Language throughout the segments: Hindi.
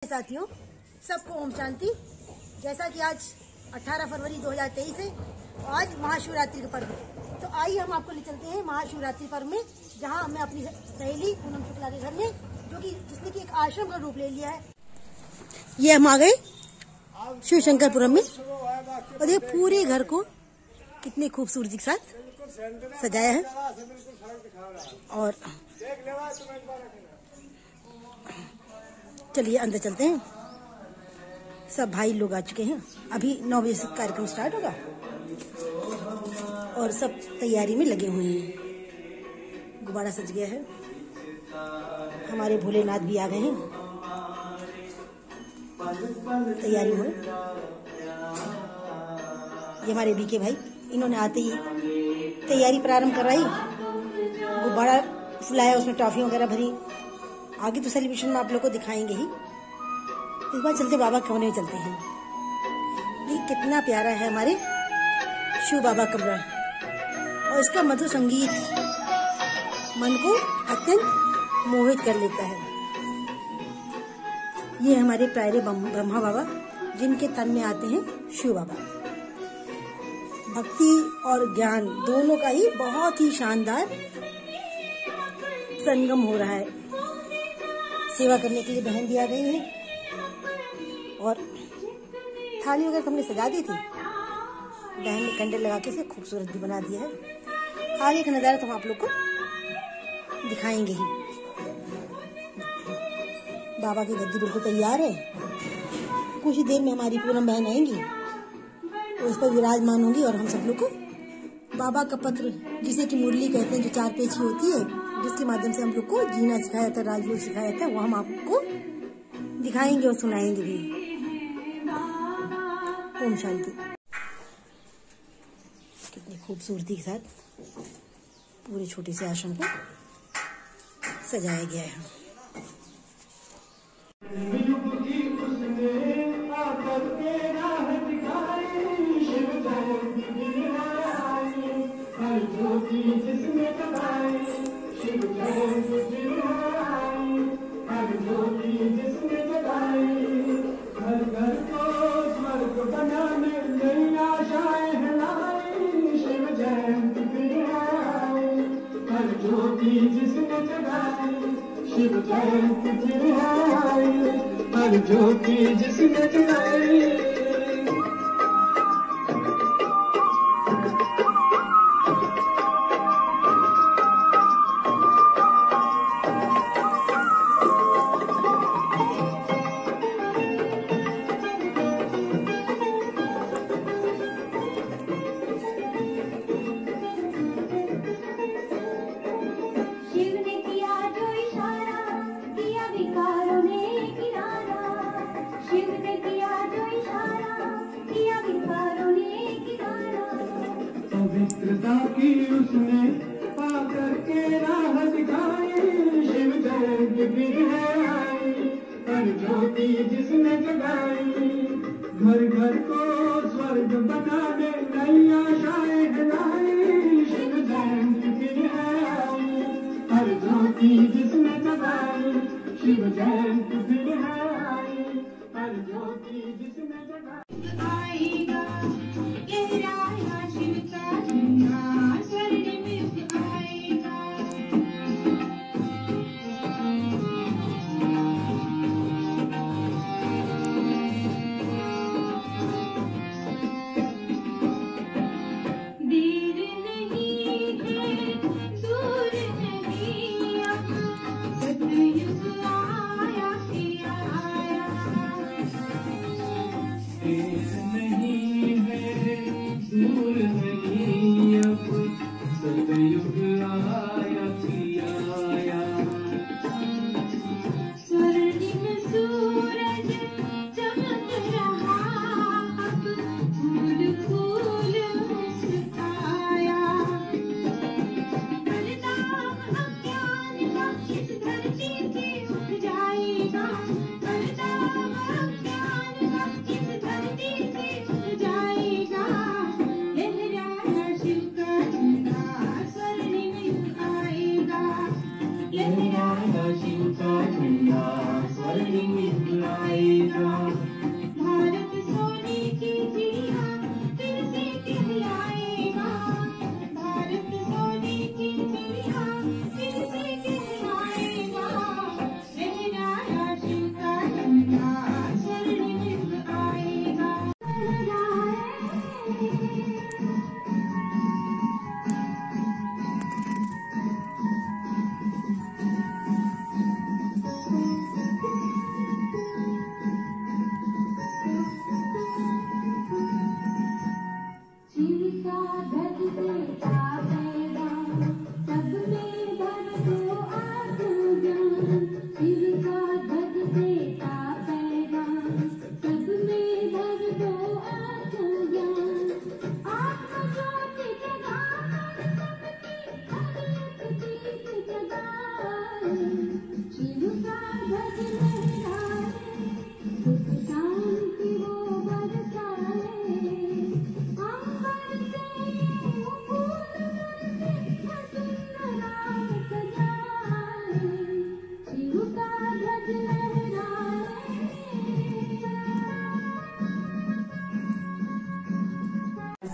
साथियों, सबको ओम शांति। जैसा कि आज 18 फरवरी 2023 है, आज महाशिवरात्रि का पर्व है। तो आइए हम आपको ले चलते हैं महाशिवरात्रि पर्व में, जहां मैं अपनी सहेली पूनम शुक्ला के घर में, जो कि जिसने कि एक आश्रम का रूप ले लिया है। ये हम आ गए शिव शंकरपुरम में और ये पूरे घर को कितने खूबसूरती के साथ सजाया है। और चलिए अंदर चलते हैं। सब भाई लोग आ चुके हैं। अभी 9 बजे से कार्यक्रम स्टार्ट होगा और सब तैयारी में लगे हुए हैं। गुब्बारा सज गया है। हमारे भोलेनाथ भी आ गए हैं तैयारी में। ये हमारे बीके भाई, इन्होंने आते ही तैयारी प्रारंभ कराई। गुब्बारा फुलाया, उसमें टॉफी वगैरह भरी। आगे तो सेलिब्रेशन में आप लोग को दिखाएंगे ही। इस बार चलते बाबा कमरे में चलते हैं। ये कितना प्यारा है हमारे शिव बाबा कमरा, और इसका मधुर संगीत मन को अत्यंत मोहित कर लेता है। ये हमारे प्यारे ब्रह्मा बाबा, जिनके तन में आते हैं शिव बाबा। भक्ति और ज्ञान दोनों का ही बहुत ही शानदार संगम हो रहा है। सेवा करने के लिए बहन भी आ गई है और थाली वगैरह हमने सजा दी थी। बहन ने कैंडल लगा के इसे खूबसूरत भी बना दिया है। आगे का नजारा तो हम आप लोग को दिखाएंगे ही। बाबा की गद्दी बिल्कुल तैयार है। कुछ ही देर में हमारी पूनम बहन आएंगी, उस पर विराजमान होंगी और हम सब लोग को बाबा का पत्र, जिसे कि मुरली कहते हैं, जो 4 पेची होती है, जिसके माध्यम से हम लोग को जीना सिखाया जाता है, राजयोग सिखाया जाता है, वो हम आपको दिखाएंगे और सुनाएंगे भी। ओम शांति। कितनी खूबसूरती के साथ पूरे छोटे से आश्रम को सजाया गया है। शिव जयंती फिर आई, हर ज्योति जिसने जगाई। पवित्रता की उसने पाकर के राह दिखाई। शिव जयंती फिर है आई, हर ज्योति जिसने जगाई। घर घर को स्वर्ग बनाने नई आशाएं जगाई। शिव जयंती फिर है आई, हर ज्योति जिसने जगाई। शिव जयंती फिर है आई, हर ज्योति जिसने जगाई। आएगा गहराया शिव का झंडा, स्वर्ग में आएगा। देर नहीं है, दूर नहीं, अब सतयुग आया सिया।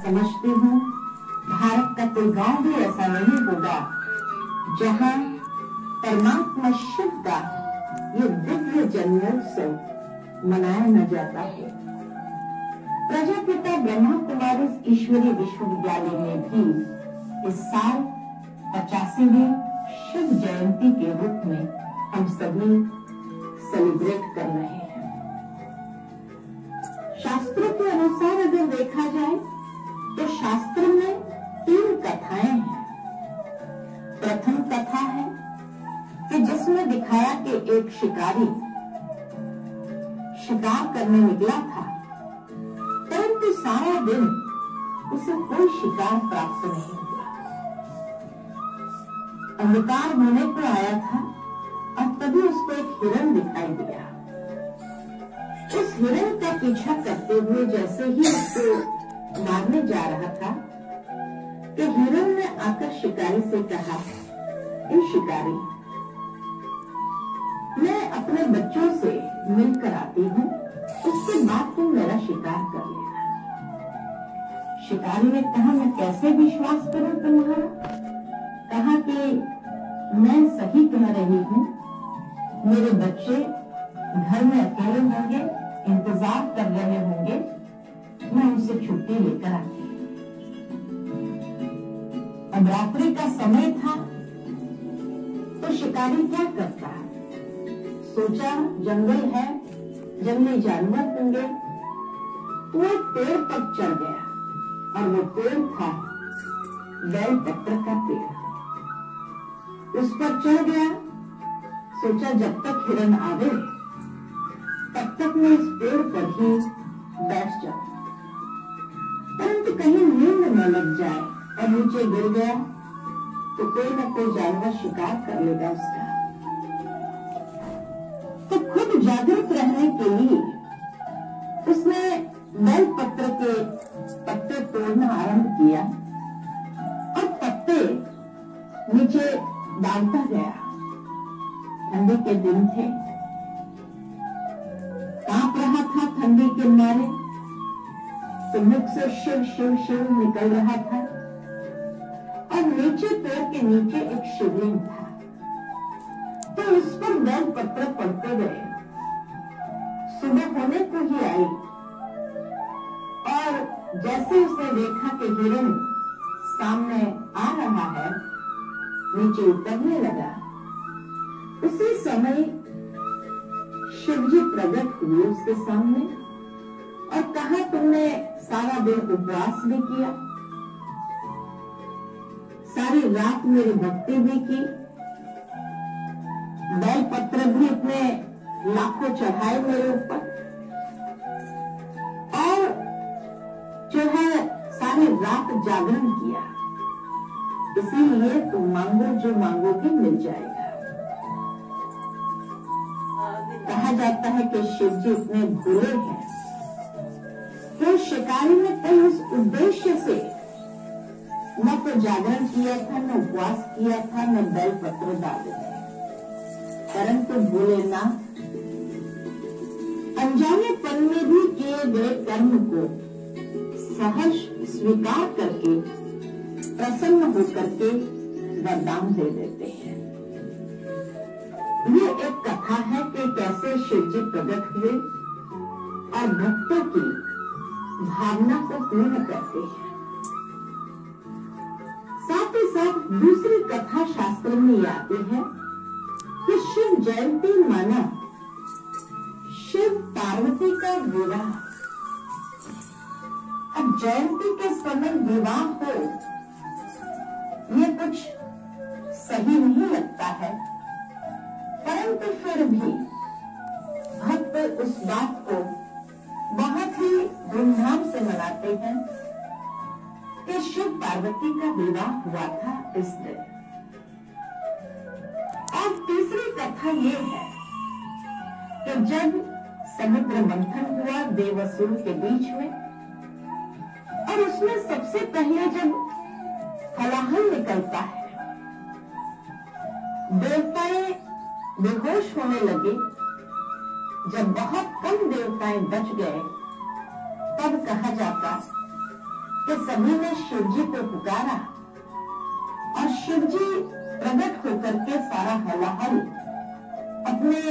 समझती हूँ भारत का कोई गांव भी ऐसा नहीं होगा जहाँ परमात्मा शिव का ये दिव्य जन्मोत्सव मनाया न जाता है। प्रजापिता ब्रह्मा कुमारी ईश्वरीय विश्वविद्यालय में भी इस साल 85वीं शिव जयंती के रूप में हम सभी सेलिब्रेट कर रहे हैं। शास्त्रों के अनुसार अगर देखा जाए तो शास्त्र में 3 कथाएं हैं। प्रथम कथा है कि जिसमें दिखाया कि एक शिकारी शिकार करने निकला था, परंतु सारा दिन उसे कोई शिकार प्राप्त नहीं हुआ। अंधकार होने को आया था और तभी उसको एक हिरण दिखाई दिया। उस हिरण का पीछा करते हुए जैसे ही उसको मारने जा रहा था कि हिरण ने आकर शिकारी से कहा, ए शिकारी, मैं अपने बच्चों से मिलकर आती हूँ, उसके बाद तुम मेरा शिकार कर लेना। शिकारी ने कहा, मैं कैसे विश्वास करूं तुम्हारा? कहा कि मैं सही कह रही हूँ, मेरे बच्चे घर में अकेले होंगे, इंतजार कर रहे होंगे, मैं उनसे छुट्टी लेकर आती हूँ। अब रात्रि का समय था तो शिकारी क्या करता है? सोचा जंगल है, जंगली जानवर होंगे, वो एक पेड़ पर चढ़ गया और वो पेड़ था बेल पत्र का पेड़। उस पर चढ़ गया, सोचा जब तक हिरण आवे तब तक मैं इस पेड़ पर ही बैठ जाऊं, परंतु कहीं नींद न लग जाए और नीचे गिर गया तो कोई न कोई जानवर शिकार कर लेगा उसका। तो खुद जागरूक रहने के लिए उसने बेल पत्र के पत्ते तोड़ना आरंभ किया और पत्ते नीचे डालता गया। ठंडी के दिन थे, कांप रहा था ठंडी के मारे, तो मुख से शिव शिव शिव निकल रहा था और नीचे पेड़ के नीचे एक शिवलिंग था। तो उस पर बेल पत्र पड़ते गए। सुबह होने को ही आई और जैसे उसने देखा कि हिरण सामने आ रहा है, नीचे उतरने लगा, उसी समय शिवजी प्रकट हुए उसके सामने और कहा, तुमने सारा दिन उपवास भी किया, सारी रात मेरी भक्ति भी की, बेल पत्र भी इतने लाखों चढ़ाए मेरे ऊपर, और जो है सारी रात जागरण किया, इसीलिए तुम मांगो जो मांगोगे मिल जाएगा। कहा जाता है कि शिव जी इतने भोले हैं कि शिकारी ने कई उस उद्देश्य से न तो जागरण किया था, न उपवास किया था, न बेल पत्र डाले थे, परंतु भोलेनाथ अनजानेपन में भी किए गए कर्म को सहज स्वीकार करके प्रसन्न होकर के वरदान दे देते हैं। ये एक कथा है कि कैसे शिवजी प्रकट हुए और भक्तों की भावना को पूर्ण करते हैं। साथ ही साथ दूसरी कथा शास्त्र में ये आती है कि शिव जयंती माना शिव पार्वती का विवाह। अब जयंती के समय विवाह हो, ये कुछ सही नहीं लगता है, परंतु फिर भी भक्त उस बात को बहुत ही धूमधाम से मनाते हैं कि शिव पार्वती का विवाह हुआ था इस दिन। और तीसरी कथा ये है कि जब समुद्र मंथन हुआ देवासुर के बीच में, और उसमें सबसे पहले जब हलाहल निकलता है, देवताएं बेहोश होने लगे, जब बहुत कम देवताएं बच गए, तब कहा जाता कि सभी ने शिव जी को पुकारा और शिव जी प्रकट होकर के सारा हलाहल अपने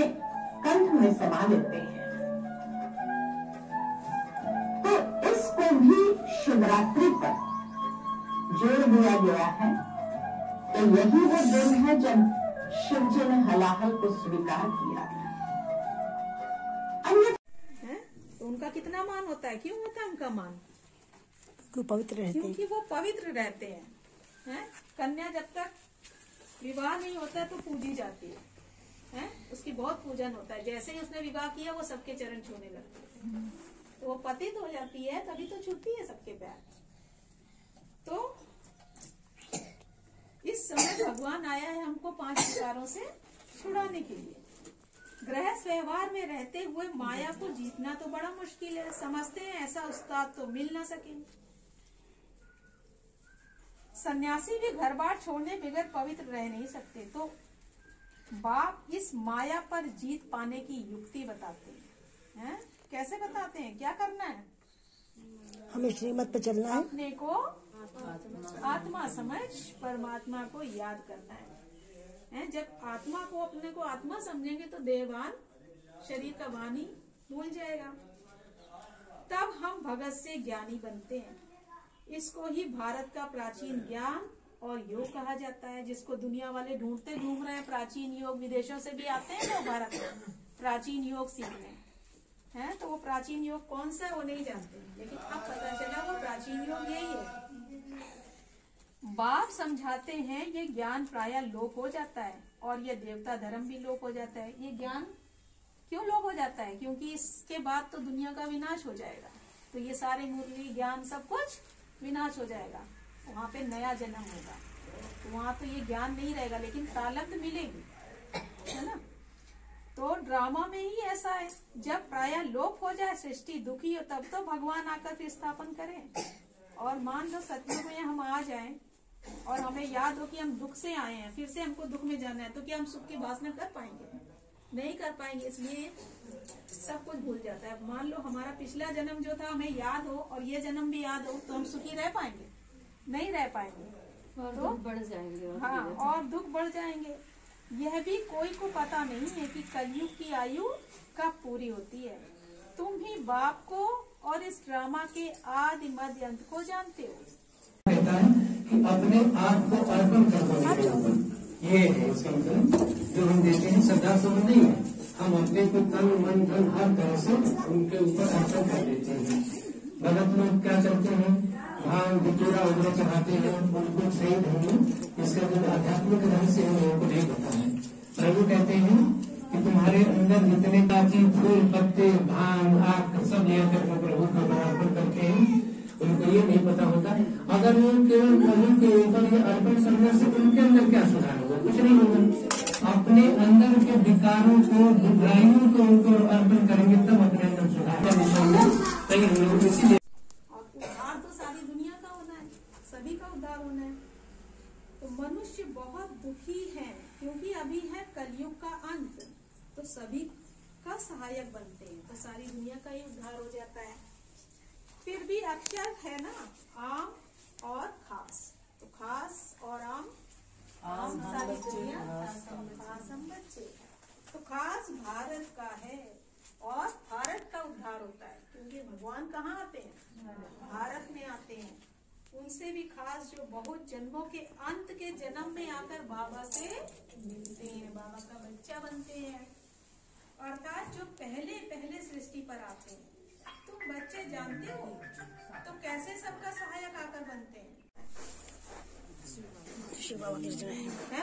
कंठ में समा लेते हैं। तो इसको भी शिवरात्रि पर जोड़ दिया गया है। तो यही वो दिन है जब शिव जी ने हलाहल को स्वीकार किया था। तो उनका कितना मान होता है? क्यों होता है उनका मान? पवित्र रहते हैं, क्योंकि वो पवित्र रहते हैं। कन्या जब तक विवाह नहीं होता तो पूजी जाती है, उसकी बहुत पूजन होता है। जैसे ही उसने विवाह किया वो सबके चरण छूने लगते हैं, तो वो पतित हो जाती है, तभी तो छूती है सबके पैर। तो इस समय भगवान आया है हमको 5 विकारों से छुड़ाने के लिए। गृहस्थ व्यवहार में रहते हुए माया को जीतना तो बड़ा मुश्किल है। समझते हैं ऐसा उस्ताद तो मिल ना सके। सन्यासी भी घर बार छोड़ने बगैर पवित्र रह नहीं सकते। तो बाप इस माया पर जीत पाने की युक्ति बताते हैं। कैसे बताते हैं? क्या करना है? हमें श्रीमत पे चलना है, अपने को आत्मा समझ परमात्मा को याद करना है। जब आत्मा को अपने को आत्मा समझेंगे तो देहवान शरीर का वाणी भूल जाएगा। तब हम भगत से ज्ञानी बनते हैं। इसको ही भारत का प्राचीन ज्ञान और योग कहा जाता है, जिसको दुनिया वाले ढूंढते घूम रहे हैं। प्राचीन योग विदेशों से भी आते हैं लोग भारत में प्राचीन योग सीखने हैं। तो वो प्राचीन योग कौन सा है वो नहीं जानते, लेकिन अब पता चला वो प्राचीन योग यही है। बाप समझाते हैं ये ज्ञान प्रायः लोप हो जाता है और ये देवता धर्म भी लोप हो जाता है। ये ज्ञान क्यों लोप हो जाता है? क्योंकि इसके बाद तो दुनिया का विनाश हो जाएगा। तो ये सारे मुरली ज्ञान सब कुछ विनाश हो जाएगा। वहाँ पे नया जन्म होगा, तो वहाँ तो ये ज्ञान नहीं रहेगा, लेकिन तालंत मिलेगी, है ना। तो ड्रामा में ही ऐसा है, जब प्रायः लोप हो जाए, सृष्टि दुखी हो, तब तो भगवान आकर फिर स्थापन करें। और मान लो सतयुग में हम आ जाएं और हमें याद हो कि हम दुख से आए हैं, फिर से हमको दुख में जाना है, तो क्या हम सुख की भाषण कर पाएंगे? नहीं कर पाएंगे। इसलिए सब कुछ भूल जाता है। मान लो हमारा पिछला जन्म जो था हमें याद हो और ये जन्म भी याद हो, तो हम सुखी रह पाएंगे? नहीं रह पाएंगे, और तो दुख बढ़ जाएंगे। हाँ, और दुख बढ़ जाएंगे। यह भी कोई को पता नहीं है कि कलयुग की आयु कब पूरी होती है। तुम ही बाप को और इस ड्रामा के आदि मध्य अंत को जानते हो। कहता है कि अपने आप को अर्पण कर दो। ये है इसका मतलब। जो हम देते हैं श्रद्धा समझ नहीं है, हम अपने को तन मन धन हर तरह से उनके ऊपर अर्पण कर देते हैं। भगत लोग क्या करते हैं? भांग बिचूड़ा वगैरह चढ़ाते हैं, उनको सही नहीं। इसका जो आध्यात्मिक रहस्य है लोगों को नहीं पता है। प्रभु कहते हैं कि तुम्हारे अंदर जितने काची फूल पत्ते भांग आग सब लेकर प्रभु को अर्पण करते हैं, उनको ये नहीं पता होता। अगर वो केवल प्रभु के ऊपर ये अर्पण करने से उनके अंदर क्या सुधार होगा? कुछ नहीं होगा। अपने अंदर के विकारों को बुराइयों को उनको अर्पण करेंगे तब अपने अंदर सुधार होगा। इसीलिए उद्धार तो सारी दुनिया का होना है, सभी का उद्धार होना है। तो मनुष्य बहुत दुखी है क्योंकि अभी है कलयुग का अंत, तो सभी का सहायक बनते हैं, तो सारी दुनिया का ही उद्धार हो जाता है। फिर भी अक्षर है ना, आम और खास। तो खास और आम सारी दुनिया, खास हम बच्चे। तो खास भारत का है और भारत का उद्धार होता है, क्योंकि भगवान कहाँ आते हैं? भारत में आते हैं। उनसे भी खास जो बहुत जन्मों के अंत के जन्म में आकर बाबा से मिलते हैं, बाबा का बच्चा बनते हैं। अर्थात जो पहले पहले सृष्टि पर आते हैं। तुम बच्चे जानते हो तो कैसे सबका सहायक आकर बनते हैं?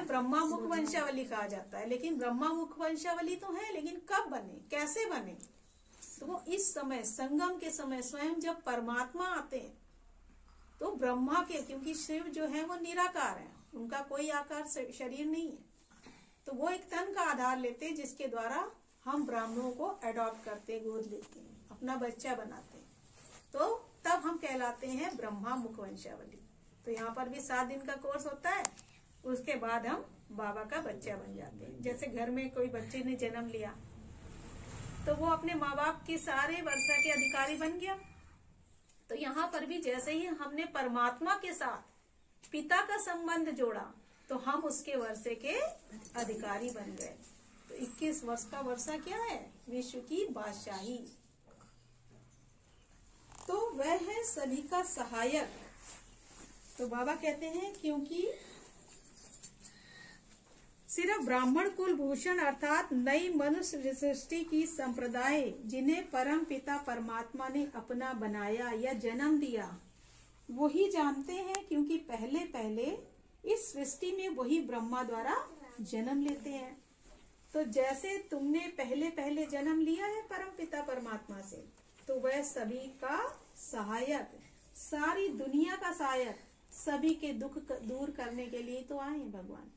ब्रह्मा मुख वंशावली कहा जाता है, लेकिन ब्रह्मा मुख वंशावली तो है, लेकिन कब बने, कैसे बने? तो वो इस समय संगम के समय स्वयं जब परमात्मा आते हैं तो ब्रह्मा के, क्योंकि शिव जो है वो निराकार है, उनका कोई आकार शरीर नहीं है, तो वो एक तन का आधार लेते हैं जिसके द्वारा हम ब्राह्मणों को अडॉप्ट करते, गोद लेते हैं, अपना बच्चा बनाते हैं। तो तब हम कहलाते हैं ब्रह्मा मुख वंशावली। तो यहाँ पर भी 7 दिन का कोर्स होता है, उसके बाद हम बाबा का बच्चा बन जाते हैं। जैसे घर में कोई बच्चे ने जन्म लिया तो वो अपने माँ बाप के सारे वर्षा के अधिकारी बन गया, तो यहाँ पर भी जैसे ही हमने परमात्मा के साथ पिता का संबंध जोड़ा तो हम उसके वर्षे के अधिकारी बन गए। तो 21 वर्ष का वर्षा क्या है? विश्व की बादशाही। तो वह है सभी का सहायक। तो बाबा कहते हैं क्योंकि सिर्फ ब्राह्मण कुल भूषण अर्थात नई मनुष्य सृष्टि की संप्रदाय जिन्हें परम पिता परमात्मा ने अपना बनाया या जन्म दिया वही जानते हैं, क्योंकि पहले पहले इस सृष्टि में वही ब्रह्मा द्वारा जन्म लेते हैं। तो जैसे तुमने पहले पहले जन्म लिया है परम पिता परमात्मा से, तो वह सभी का सहायक, सारी दुनिया का सहायक, सभी के दुख दूर करने के लिए तो आए भगवान।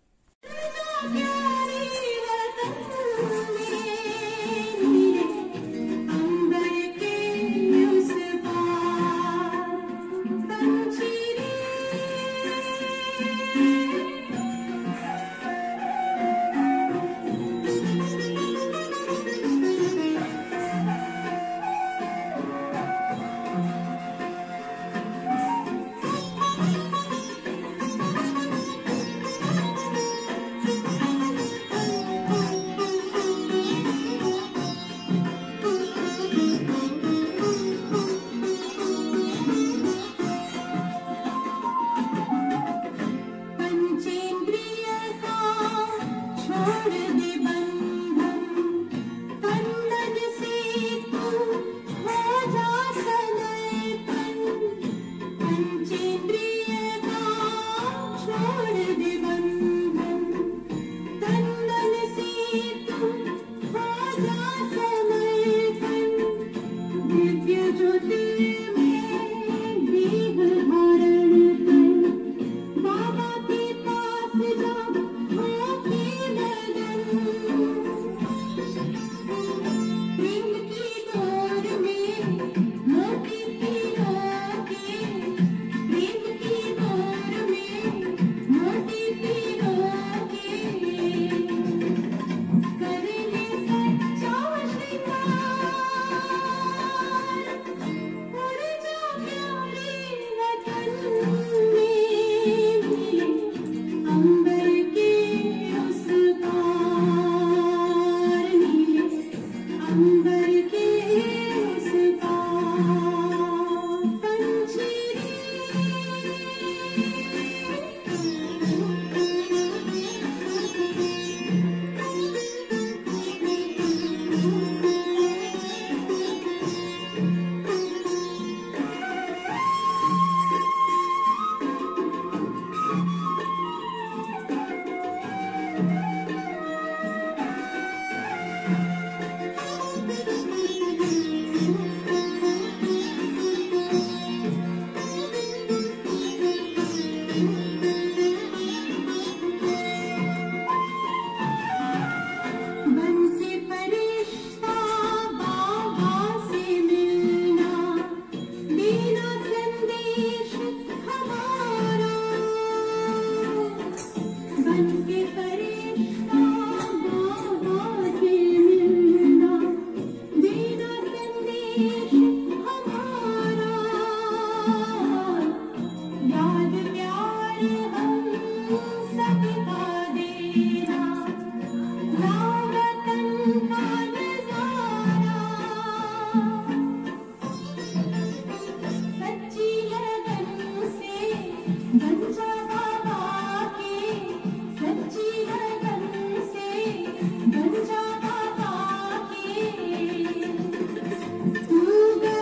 तू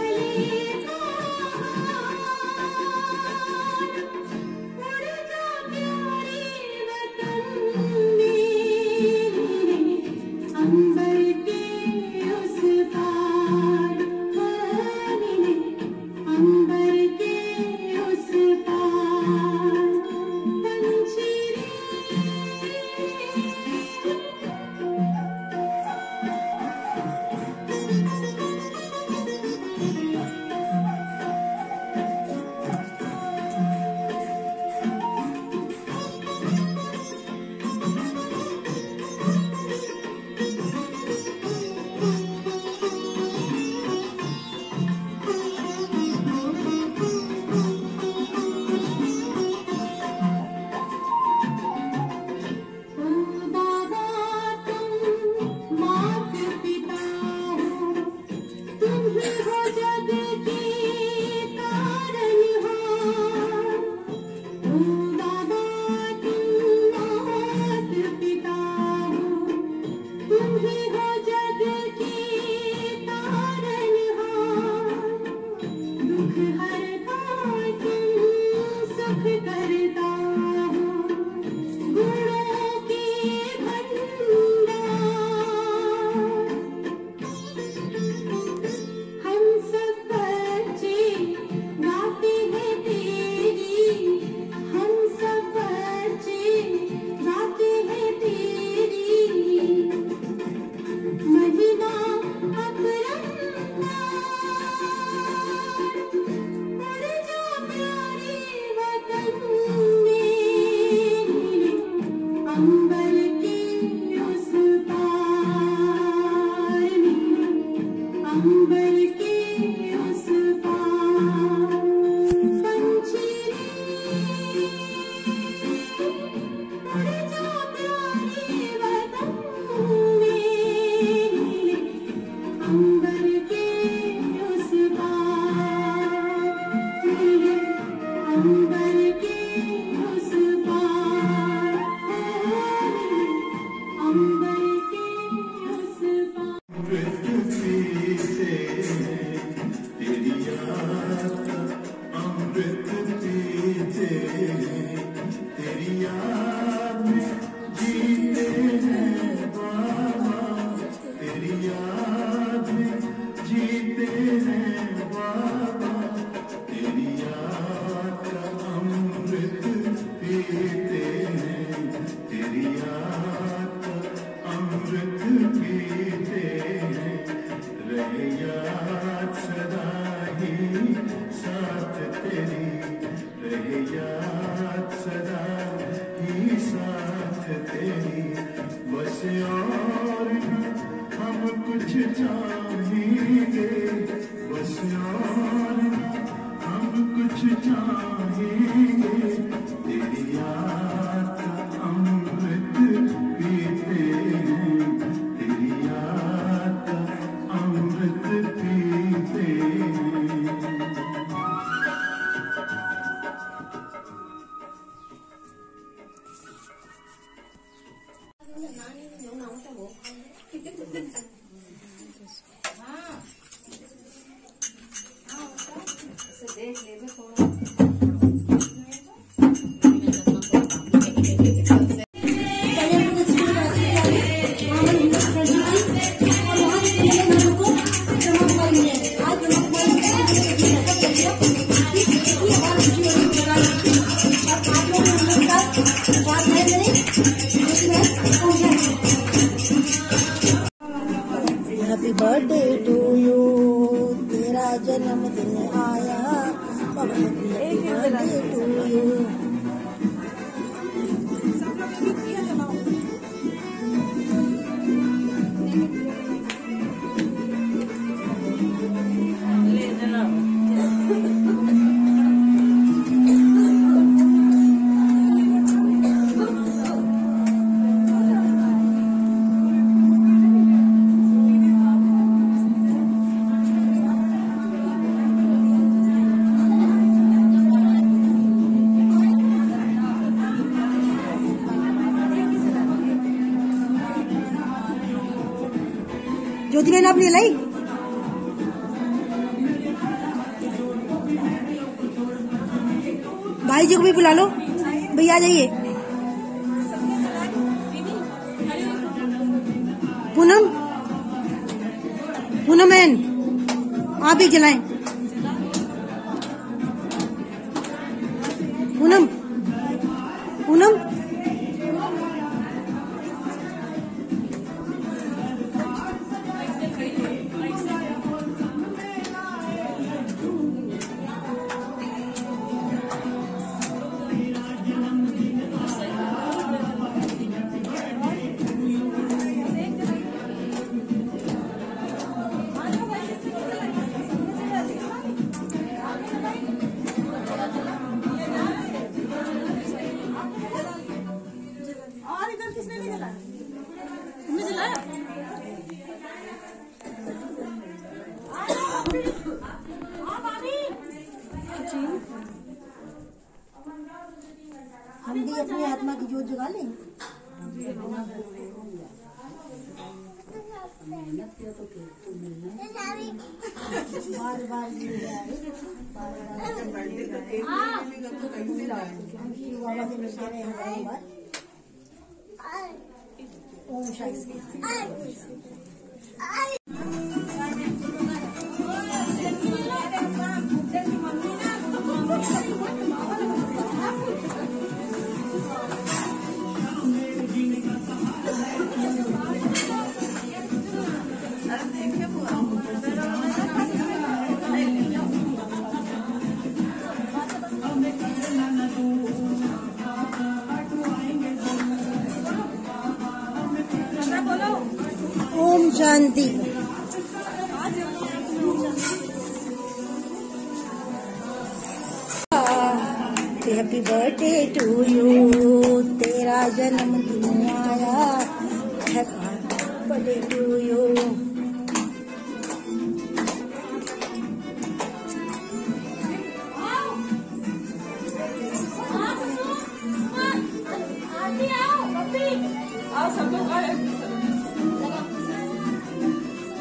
हैप्पी बर्थडे टू यू, तेरा जन्मदिन आया, हैप्पी बर्थडे टू यू। ज्योति मैंने अपनी लाई भाई जी को भी बुला लो, भैया आ जाइए। पूनम, पूनम मैन आप भी जलाएं। पूनम, पूनम हम भी अपनी आत्मा की जोत जगा लें। बार बार बाबा से मिलते रहे हजारों बार। ओम शांति। ओम शांति। हैप्पी बर्थडे टू यू, तेरा जन्मदिन आया। Happy birthday to you.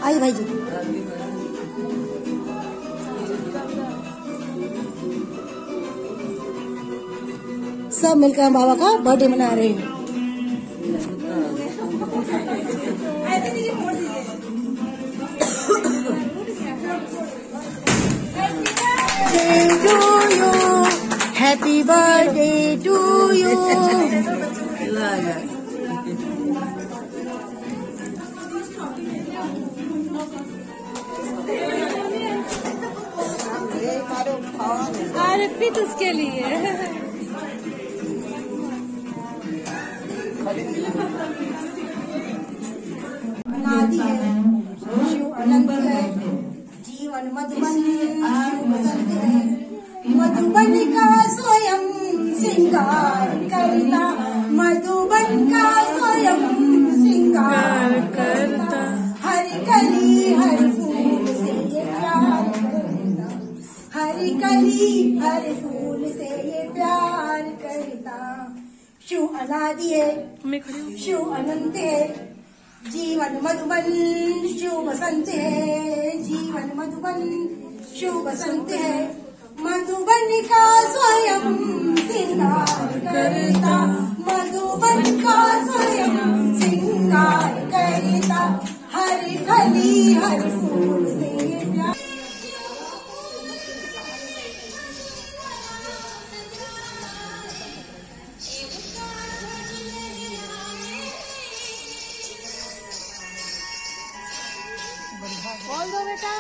आइए भाई जी। सब मिलकर हम बाबा का बर्थडे मना रहे हैं। Happy birthday to you. Arpit उसके लिए। अनादि है, शिव अनंत है, जीवन मधुबन शिव बसंत है। मधुबन का स्वयं श्रृंगार करता, मधुबन का स्वयं श्रृंगार करता। हर कली हर फूल से ये प्यार करता, हर कली हर फूल से ये प्यार करता। शिव अनादि है, शिव अनंत है, जीवन मधुबन शिव बसंत है। जीवन मधुबन शिव बसंत है। मधुबन का स्वयं श्रृंगार करता, मधुबन का स्वयं श्रृंगार करता। हर कली हर फूल से प्यार। बोल दो बेटा।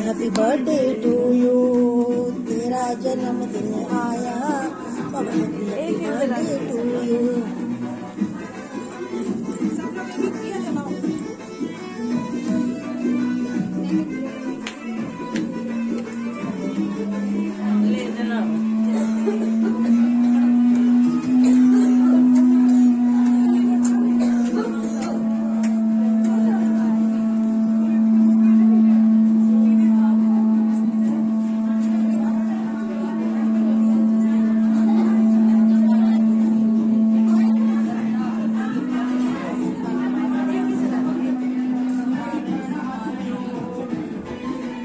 हैप्पी बर्थडे टू यू, तेरा जन्मदिन आया। Happy birthday to you.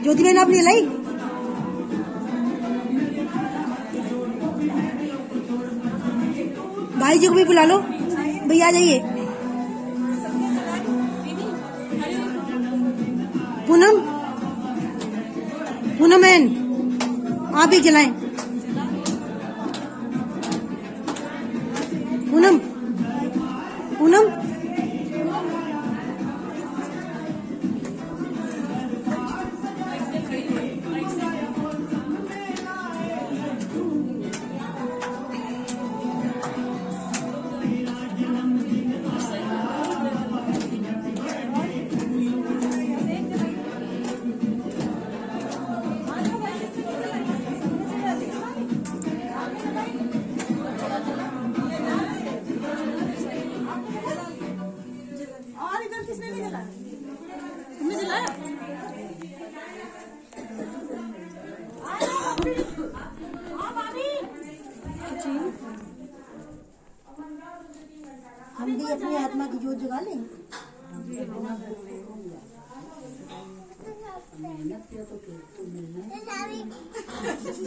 Jyoti बहन आपने लाई? भाई जी को भी बुला लो, भैया आ जाइए। पूनम, पूनम बहन आप भी जलाएं। पूनम, पूनम हम भी अपनी आत्मा की जोत जगा लें।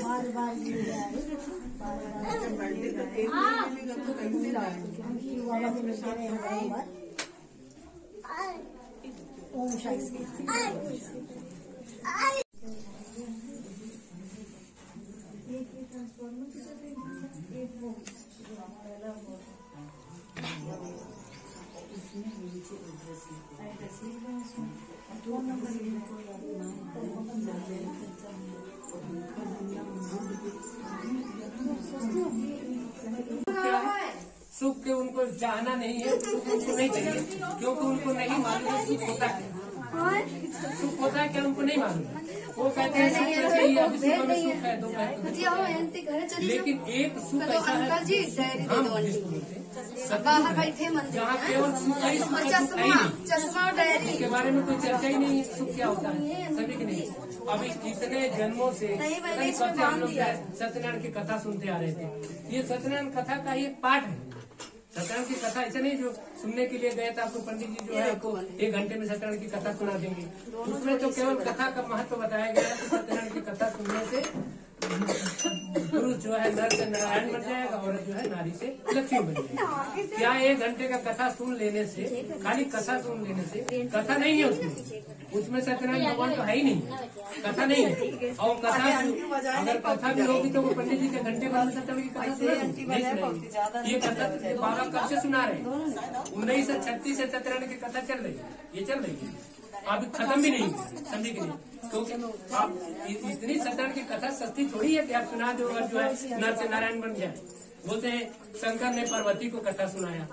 बार बार ओम शांति। सुख के उनको चाहना नहीं है, सुख उनको नहीं चाहिए, क्योंकि उनको नहीं मालूम है सुख होता है, सुख होता है क्या उनको नहीं मालूम। वो कहते हैं सुख चाहिए, अभी सुबह में सुख है, दोपहर, लेकिन एक सुख ऐसा है बाहर बैठे मंदिर जहाँ केवल सुख ही सुख है, चश्मा और डायरी इसके बारे में कोई चर्चा ही नहीं है, सुख क्या होता है सभी के नहीं। अभी कितने जन्मों से हम लोग सत्यनारायण की कथा सुनते आ रहे थे। ये सत्यनारायण कथा का ही एक पाठ है। सत्यनारायण की कथा ऐसा नहीं जो सुनने के लिए गए थे, आपको पंडित जी जो है आपको 1 घंटे में सत्यनारायण की कथा सुना देंगे। उसमें तो केवल कथा का महत्व बताया गया है कि सत्यनारायण की कथा सुनने से पुरुष जो है नर से नारायण बन जाएगा, औरत जो है नारी से लक्ष्मी बन जाएगी। क्या 1 घंटे का कथा सुन लेने से, खाली कथा सुन लेने से, कथा नहीं है उसमें सत्यनारायण भगवान तो है ही नहीं, कथा नहीं है। और कथा अगर कथा भी होगी तो वो पंडित जी के घंटे बाद सत्यनारायण की कथा सुना। ये कथा बाबा कब से सुना रहे? 1936 से सत्यनारायण की कथा चल रही है, ये चल रही है, अभी खत्म भी नहीं समझे के लिए। क्योंकि आप इतनी सत्यनारायण की कथा सस्ती थोड़ी है कि आप सुना दो और जो है नर से नारायण बन जाए। बोलते हैं शंकर ने पार्वती को कथा सुनाया,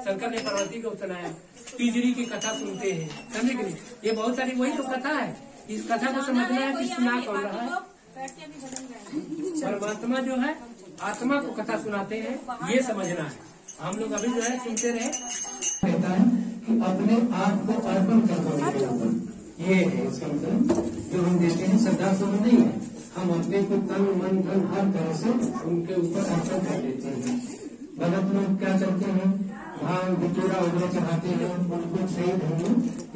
शंकर ने पार्वती को सुनाया, तीजरी की कथा सुनते हैं, समझे कि नहीं। ये बहुत सारी वही तो कथा है। इस कथा को समझना है कि सुना कौन रहा है। परमात्मा जो है आत्मा को कथा सुनाते हैं, ये समझना है। हम लोग अभी जो है सुनते रहे। कहता है कि अपने आप को अर्पण करना, ये है इसका मतलब। जो हम देते हैं श्रद्धा सब नहीं है, हम अपने को तन मन धन हर तरह से उनके ऊपर अर्पण कर देते हैं। भगत लोग क्या करते हैं, भांग बिचूरा वगैरह चढ़ाते हैं, उनको सही ढंग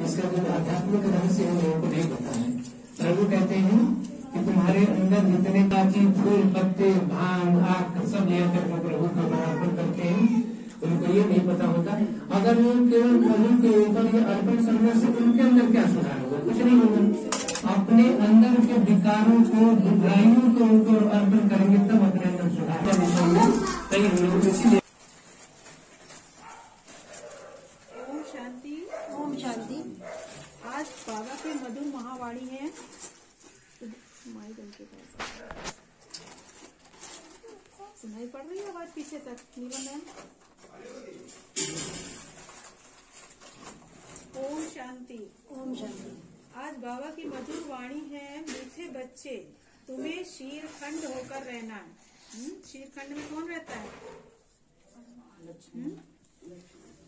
इसका जो आध्यात्मिक रहस्य है लोगों को नहीं पता है। प्रभु कहते हैं कि तुम्हारे अंदर जितने काची फूल पत्ते भांग आग सब लेकर प्रभु का अर्पण करते हैं, उनको ये नहीं पता होता। अगर वो केवल प्रभु के ऊपर ये अर्पण करने से उनके अंदर क्या सुधार होगा? कुछ नहीं होगा। अपने अंदर के विकारों को, बुराइयों को उनको अर्पण करेंगे तब अपने अंदर सुधार कहीं हम लोग इसीलिए। ओम शांति। ओम शांति। आज बाबा के मधुर महावाणी है। माइक उनके पास सुनाई पड़ रही है आवाज पीछे तक? नीलम मैम। ओम शांति। ओम शांति। आज बाबा की मधुर वाणी है। मीठे बच्चे, तुम्हें शीरखंड होकर रहना है। शीरखंड में कौन रहता है?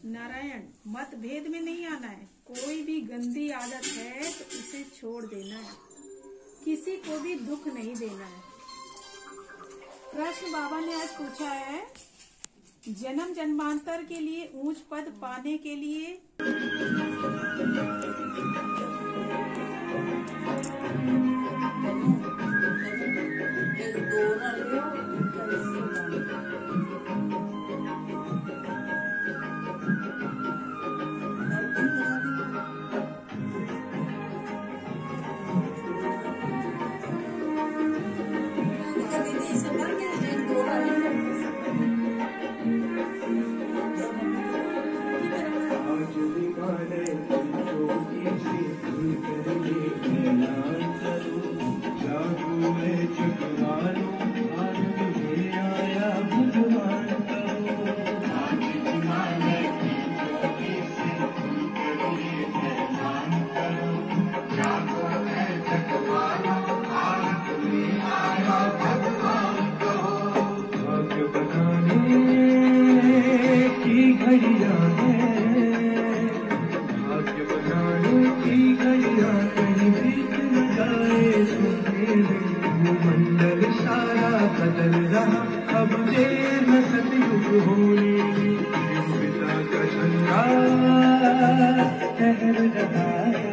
नारायण। मतभेद में नहीं आना है। कोई भी गंदी आदत है तो इसे छोड़ देना है। किसी को भी दुख नहीं देना है। प्रश्न बाबा ने आज पूछा है, जन्म जन्मांतर के लिए ऊंच पद पाने के लिए मंडल सारा बदल रहा, अब देर न सतयुग होने, पिता का झंडा लहर रहा है।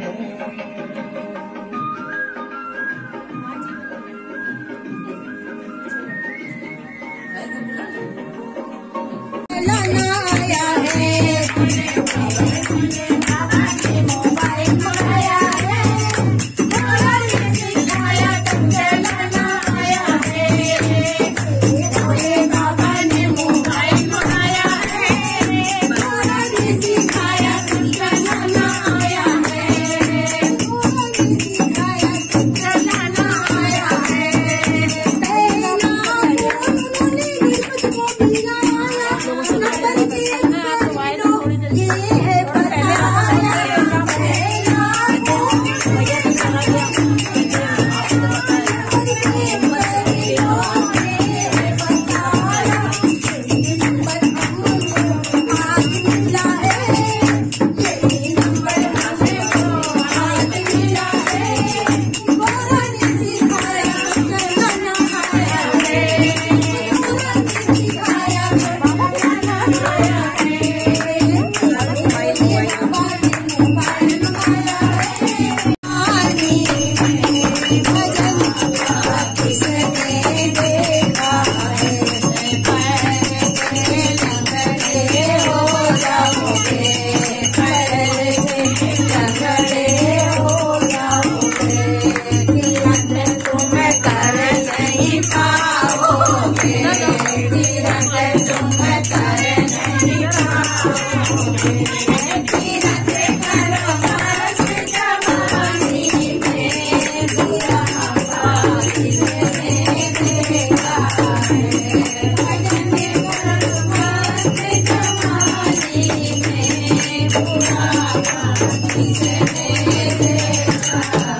पूरा